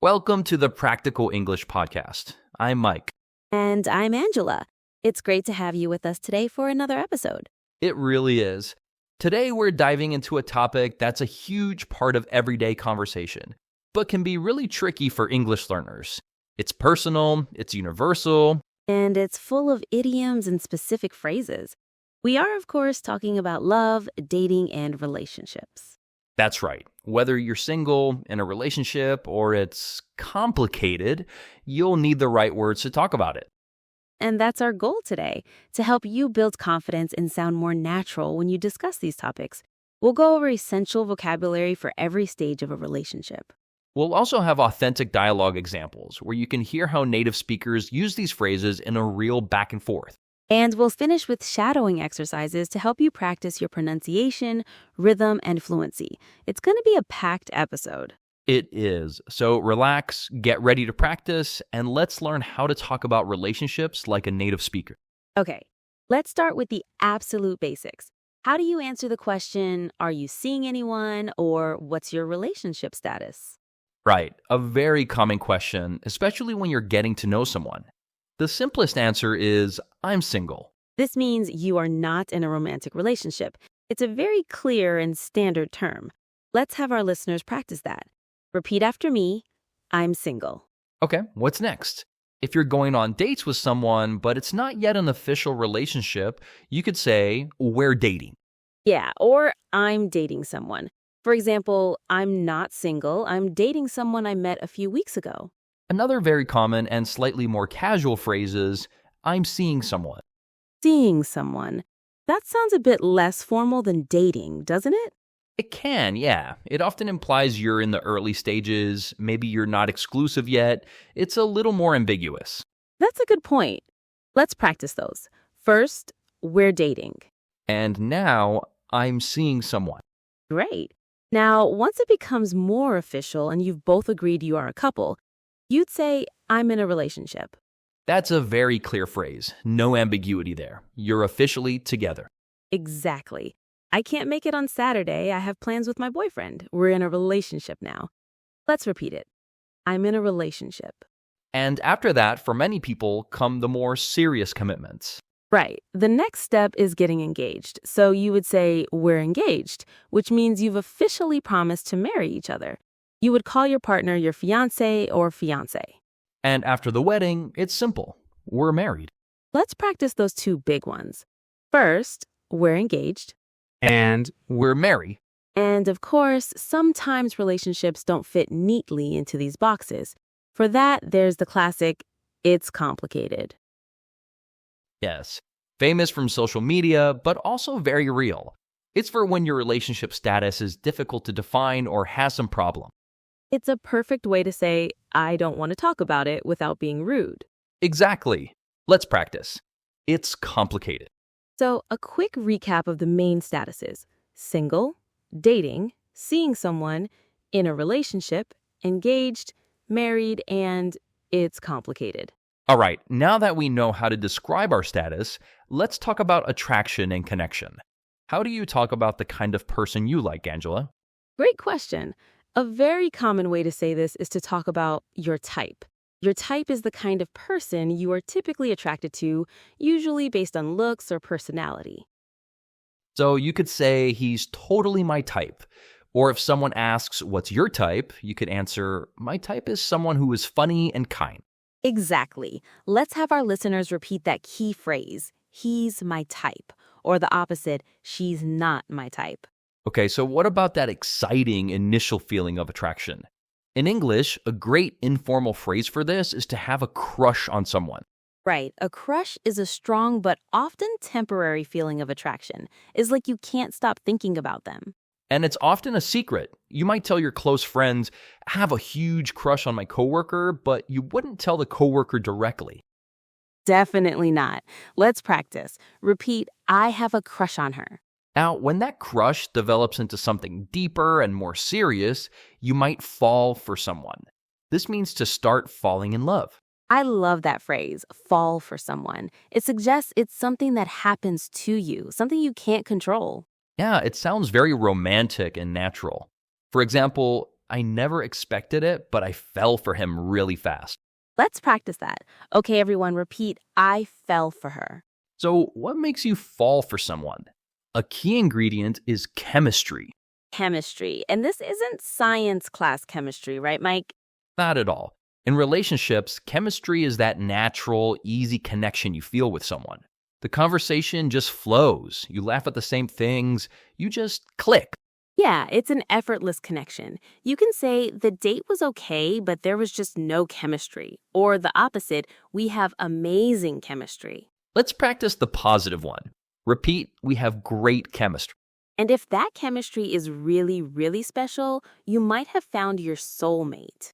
Welcome to the Practical English Podcast. I'm Mike. And I'm Angela. It's great to have you with us today for another episode. It really is. Today we're diving into a topic that's a huge part of everyday conversation, but can be really tricky for English learners. It's personal, it's universal, And it's full of idioms and specific phrases. We are, of course, talking about love, dating, and relationships. That's right. Whether you're single, in a relationship, or it's complicated, you'll need the right words to talk about it. And that's our goal today, to help you build confidence and sound more natural when you discuss these topics. We'll go over essential vocabulary for every stage of a relationship. We'll also have authentic dialogue examples where you can hear how native speakers use these phrases in a real back and forth. And we'll finish with shadowing exercises to help you practice your pronunciation, rhythm, and fluency. It's going to be a packed episode. It is. So relax, get ready to practice, and let's learn how to talk about relationships like a native speaker. Okay, let's start with the absolute basics. How do you answer the question, are you seeing anyone, or what's your relationship status? Right, a very common question, especially when you're getting to know someone. The simplest answer is, I'm single. This means you are not in a romantic relationship. It's a very clear and standard term. Let's have our listeners practice that. Repeat after me, I'm single. Okay, what's next? If you're going on dates with someone, but it's not yet an official relationship, you could say, we're dating. Yeah, or I'm dating someone. For example, I'm not single. I'm dating someone I met a few weeks ago. Another very common and slightly more casual phrase is, I'm seeing someone. Seeing someone. That sounds a bit less formal than dating, doesn't it? It can, yeah. It often implies you're in the early stages, maybe you're not exclusive yet. It's a little more ambiguous. That's a good point. Let's practice those. First, we're dating. And now, I'm seeing someone. Great. Now, once it becomes more official and you've both agreed you are a couple, you'd say, I'm in a relationship. That's a very clear phrase. No ambiguity there. You're officially together. Exactly. I can't make it on Saturday. I have plans with my boyfriend. We're in a relationship now. Let's repeat it. I'm in a relationship. And after that, for many people, come the more serious commitments. Right. The next step is getting engaged. So you would say, we're engaged, which means you've officially promised to marry each other. You would call your partner your fiancé or fiancée. And after the wedding, it's simple. We're married. Let's practice those two big ones. First, we're engaged. And we're married. And of course, sometimes relationships don't fit neatly into these boxes. For that, there's the classic, it's complicated. Yes. Famous from social media, but also very real. It's for when your relationship status is difficult to define or has some problem. It's a perfect way to say, I don't want to talk about it without being rude. Exactly. Let's practice. It's complicated. So, a quick recap of the main statuses: single, dating, seeing someone, in a relationship, engaged, married, and it's complicated. All right, now that we know how to describe our status, let's talk about attraction and connection. How do you talk about the kind of person you like, Angela? Great question. A very common way to say this is to talk about your type. Your type is the kind of person you are typically attracted to, usually based on looks or personality. So you could say he's totally my type. Or if someone asks, what's your type? You could answer, my type is someone who is funny and kind. Exactly. Let's have our listeners repeat that key phrase, he's my type, or the opposite, she's not my type. Okay, so what about that exciting initial feeling of attraction? In English, a great informal phrase for this is to have a crush on someone. Right. A crush is a strong but often temporary feeling of attraction. It's like you can't stop thinking about them. And it's often a secret. You might tell your close friends, I have a huge crush on my coworker, but you wouldn't tell the coworker directly. Definitely not. Let's practice. Repeat, I have a crush on her. Now, when that crush develops into something deeper and more serious, you might fall for someone. This means to start falling in love. I love that phrase, fall for someone. It suggests it's something that happens to you, something you can't control. Yeah, it sounds very romantic and natural. For example, I never expected it, but I fell for him really fast. Let's practice that. Okay, everyone, repeat, I fell for her. So, what makes you fall for someone? A key ingredient is chemistry. Chemistry. And this isn't science class chemistry, right, Mike? Not at all. In relationships, chemistry is that natural, easy connection you feel with someone. The conversation just flows. You laugh at the same things. You just click. Yeah, it's an effortless connection. You can say the date was okay, but there was just no chemistry. Or the opposite, we have amazing chemistry. Let's practice the positive one. Repeat, we have great chemistry. And if that chemistry is really, really special, you might have found your soulmate.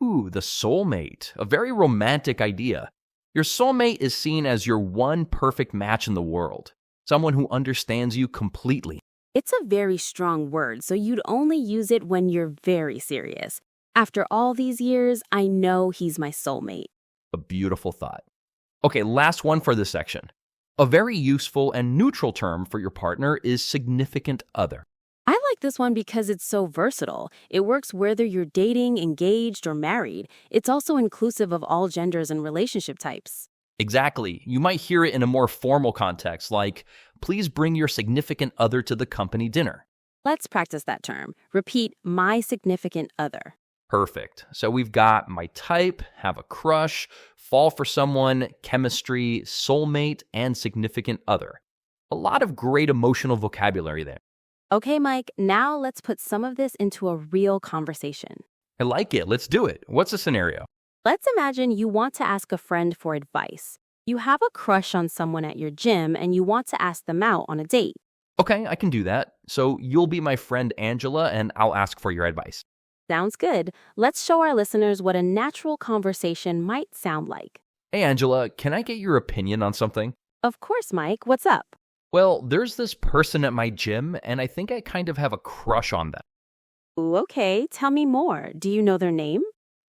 Ooh, the soulmate. A very romantic idea. Your soulmate is seen as your one perfect match in the world. Someone who understands you completely. It's a very strong word, so you'd only use it when you're very serious. After all these years, I know he's my soulmate. A beautiful thought. Okay, last one for this section. A very useful and neutral term for your partner is significant other. I like this one because it's so versatile. It works whether you're dating, engaged, or married. It's also inclusive of all genders and relationship types. Exactly. You might hear it in a more formal context, like, please bring your significant other to the company dinner. Let's practice that term. Repeat, my significant other. Perfect. So we've got my type, have a crush, fall for someone, chemistry, soulmate, and significant other. A lot of great emotional vocabulary there. Okay, Mike, now let's put some of this into a real conversation. I like it. Let's do it. What's the scenario? Let's imagine you want to ask a friend for advice. You have a crush on someone at your gym and you want to ask them out on a date. Okay, I can do that. So you'll be my friend Angela, and I'll ask for your advice. Sounds good. Let's show our listeners what a natural conversation might sound like. Hey, Angela, can I get your opinion on something? Of course, Mike. What's up? Well, there's this person at my gym, and I think I kind of have a crush on them. Ooh, okay. Tell me more. Do you know their name?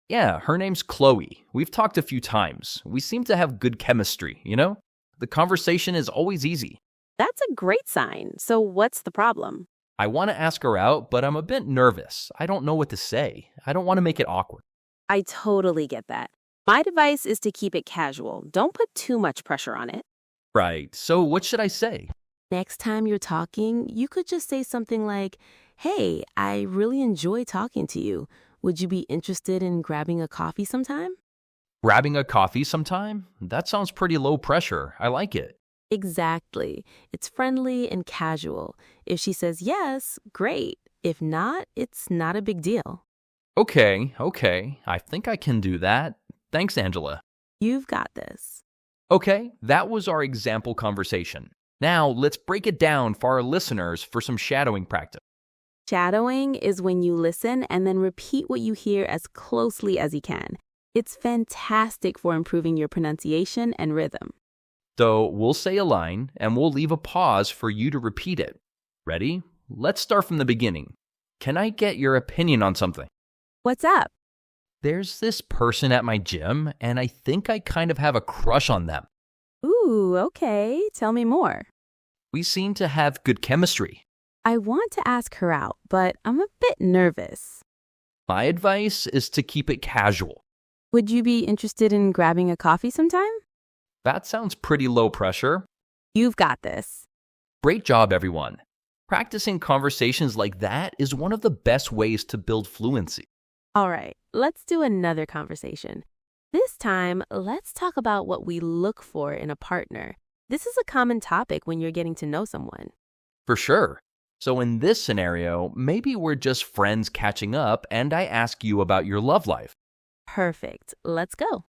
Yeah, her name's Chloe. We've talked a few times. We seem to have good chemistry, you know? The conversation is always easy. That's a great sign. So what's the problem? I want to ask her out, but I'm a bit nervous. I don't know what to say. I don't want to make it awkward. I totally get that. My advice is to keep it casual. Don't put too much pressure on it. Right, so what should I say? Next time you're talking, you could just say something like, hey, I really enjoy talking to you. Would you be interested in grabbing a coffee sometime? Grabbing a coffee sometime? That sounds pretty low pressure. I like it. Exactly. It's friendly and casual. If she says yes, great. If not, it's not a big deal. Okay. I think I can do that. Thanks, Angela. You've got this. Okay, that was our example conversation. Now, let's break it down for our listeners for some shadowing practice. Shadowing is when you listen and then repeat what you hear as closely as you can. It's fantastic for improving your pronunciation and rhythm. So, we'll say a line and we'll leave a pause for you to repeat it. Ready? Let's start from the beginning. Can I get your opinion on something? What's up? There's this person at my gym, and I think I kind of have a crush on them. Ooh, okay. Tell me more. We seem to have good chemistry. I want to ask her out, but I'm a bit nervous. My advice is to keep it casual. Would you be interested in grabbing a coffee sometime? That sounds pretty low pressure. You've got this. Great job, everyone. Practicing conversations like that is one of the best ways to build fluency. All right, let's do another conversation. This time, let's talk about what we look for in a partner. This is a common topic when you're getting to know someone. For sure. So in this scenario, maybe we're just friends catching up and I ask you about your love life. Perfect. Let's go.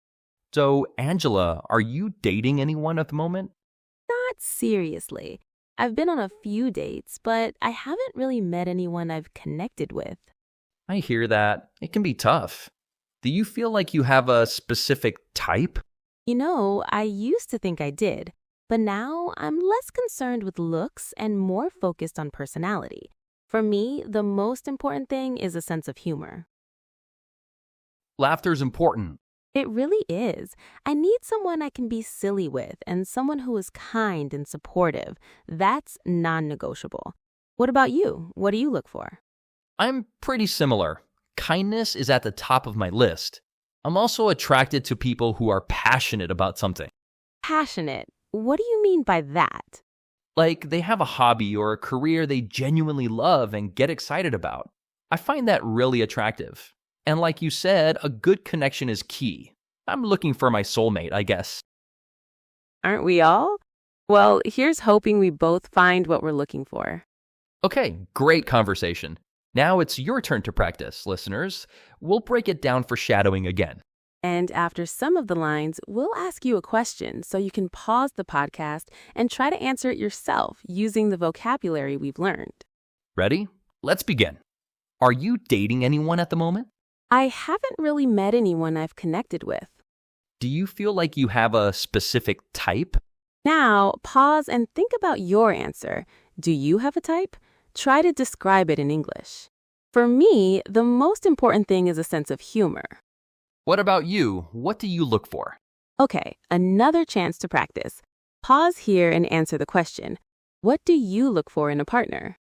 So, Angela, are you dating anyone at the moment? Not seriously. I've been on a few dates, but I haven't really met anyone I've connected with. I hear that. It can be tough. Do you feel like you have a specific type? You know, I used to think I did, but now I'm less concerned with looks and more focused on personality. For me, the most important thing is a sense of humor. Laughter's important. It really is. I need someone I can be silly with and someone who is kind and supportive. That's non-negotiable. What about you? What do you look for? I'm pretty similar. Kindness is at the top of my list. I'm also attracted to people who are passionate about something. Passionate. What do you mean by that? Like they have a hobby or a career they genuinely love and get excited about. I find that really attractive. And like you said, a good connection is key. I'm looking for my soulmate, I guess. Aren't we all? Well, here's hoping we both find what we're looking for. Okay, great conversation. Now it's your turn to practice, listeners. We'll break it down for shadowing again. And after some of the lines, we'll ask you a question so you can pause the podcast and try to answer it yourself using the vocabulary we've learned. Ready? Let's begin. Are you dating anyone at the moment? I haven't really met anyone I've connected with. Do you feel like you have a specific type? Now, pause and think about your answer. Do you have a type? Try to describe it in English. For me, the most important thing is a sense of humor. What about you? What do you look for? Okay, another chance to practice. Pause here and answer the question. What do you look for in a partner?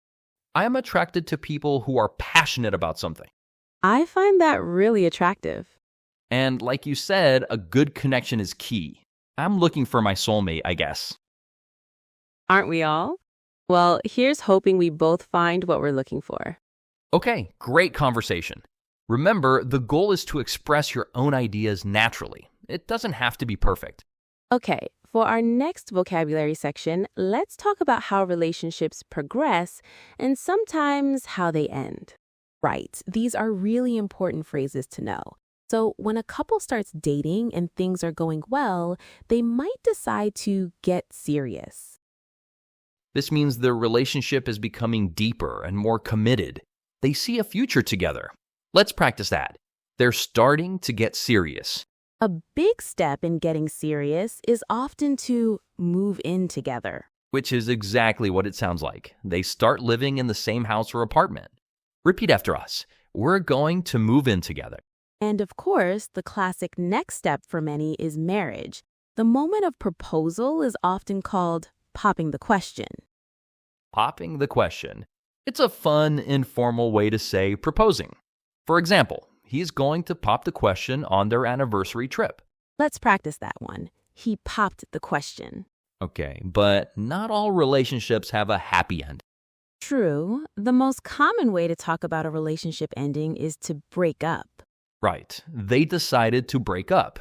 I am attracted to people who are passionate about something. I find that really attractive. And like you said, a good connection is key. I'm looking for my soulmate, I guess. Aren't we all? Well, here's hoping we both find what we're looking for. Okay, great conversation. Remember, the goal is to express your own ideas naturally. It doesn't have to be perfect. Okay, for our next vocabulary section, let's talk about how relationships progress and sometimes how they end. Right. These are really important phrases to know. So when a couple starts dating and things are going well, they might decide to get serious. This means their relationship is becoming deeper and more committed. They see a future together. Let's practice that. They're starting to get serious. A big step in getting serious is often to move in together. Which is exactly what it sounds like. They start living in the same house or apartment. Repeat after us. We're going to move in together. And of course, the classic next step for many is marriage. The moment of proposal is often called popping the question. Popping the question. It's a fun, informal way to say proposing. For example, he's going to pop the question on their anniversary trip. Let's practice that one. He popped the question. Okay, but not all relationships have a happy end. True. The most common way to talk about a relationship ending is to break up. Right, they decided to break up.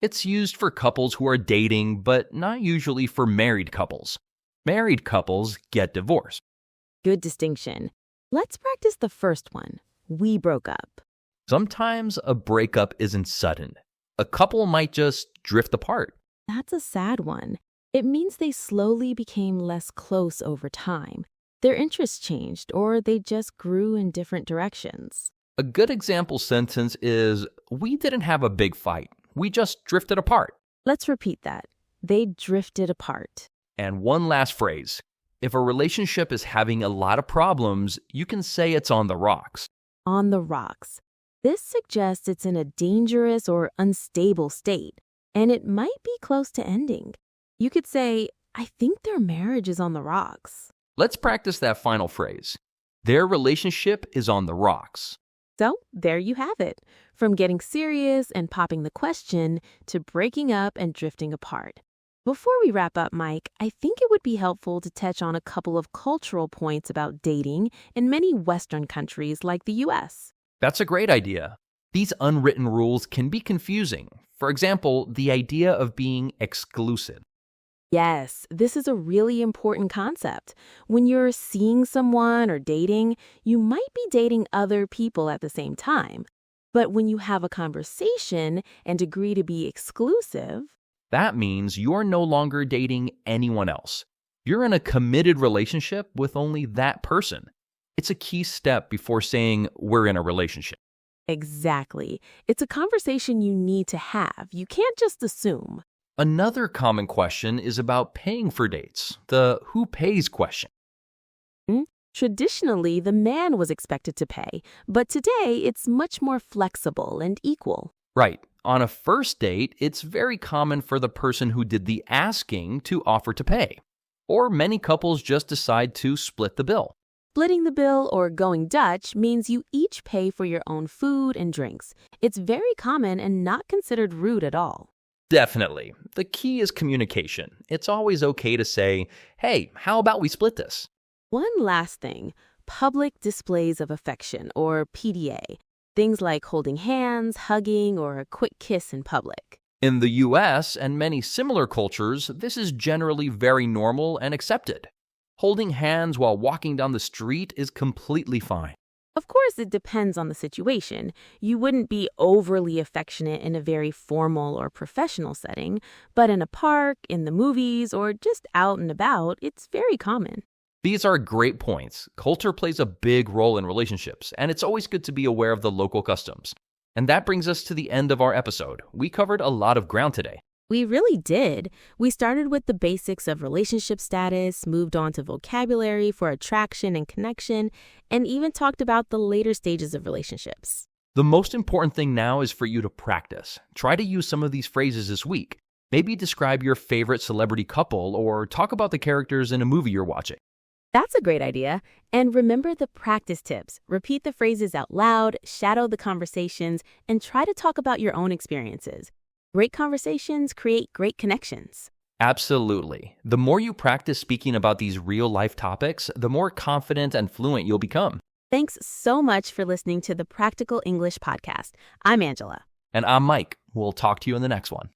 It's used for couples who are dating, but not usually for married couples. Married couples get divorced. Good distinction. Let's practice the first one. We broke up. Sometimes a breakup isn't sudden. A couple might just drift apart. That's a sad one. It means they slowly became less close over time. Their interests changed, or they just grew in different directions. A good example sentence is, we didn't have a big fight. We just drifted apart. Let's repeat that. They drifted apart. And one last phrase. If a relationship is having a lot of problems, you can say it's on the rocks. On the rocks. This suggests it's in a dangerous or unstable state, and it might be close to ending. You could say, I think their marriage is on the rocks. Let's practice that final phrase. Their relationship is on the rocks. So there you have it. From getting serious and popping the question to breaking up and drifting apart. Before we wrap up, Mike, I think it would be helpful to touch on a couple of cultural points about dating in many Western countries like the U.S. That's a great idea. These unwritten rules can be confusing. For example, the idea of being exclusive. Yes, this is a really important concept. When you're seeing someone or dating, you might be dating other people at the same time. But when you have a conversation and agree to be exclusive, that means you're no longer dating anyone else. You're in a committed relationship with only that person. It's a key step before saying we're in a relationship. Exactly. It's a conversation you need to have. You can't just assume. Another common question is about paying for dates, the who pays question. Traditionally, the man was expected to pay, but today it's much more flexible and equal. Right. On a first date, it's very common for the person who did the asking to offer to pay. Or many couples just decide to split the bill. Splitting the bill or going Dutch means you each pay for your own food and drinks. It's very common and not considered rude at all. Definitely. The key is communication. It's always okay to say, hey, how about we split this? One last thing, public displays of affection, or PDA. Things like holding hands, hugging, or a quick kiss in public. In the US and many similar cultures, this is generally very normal and accepted. Holding hands while walking down the street is completely fine. Of course, it depends on the situation. You wouldn't be overly affectionate in a very formal or professional setting, but in a park, in the movies, or just out and about, it's very common. These are great points. Culture plays a big role in relationships, and it's always good to be aware of the local customs. And that brings us to the end of our episode. We covered a lot of ground today. We really did. We started with the basics of relationship status, moved on to vocabulary for attraction and connection, and even talked about the later stages of relationships. The most important thing now is for you to practice. Try to use some of these phrases this week. Maybe describe your favorite celebrity couple or talk about the characters in a movie you're watching. That's a great idea. And remember the practice tips. Repeat the phrases out loud, shadow the conversations, and try to talk about your own experiences. Great conversations create great connections. Absolutely. The more you practice speaking about these real-life topics, the more confident and fluent you'll become. Thanks so much for listening to the Practical English Podcast. I'm Angela. And I'm Mike. We'll talk to you in the next one.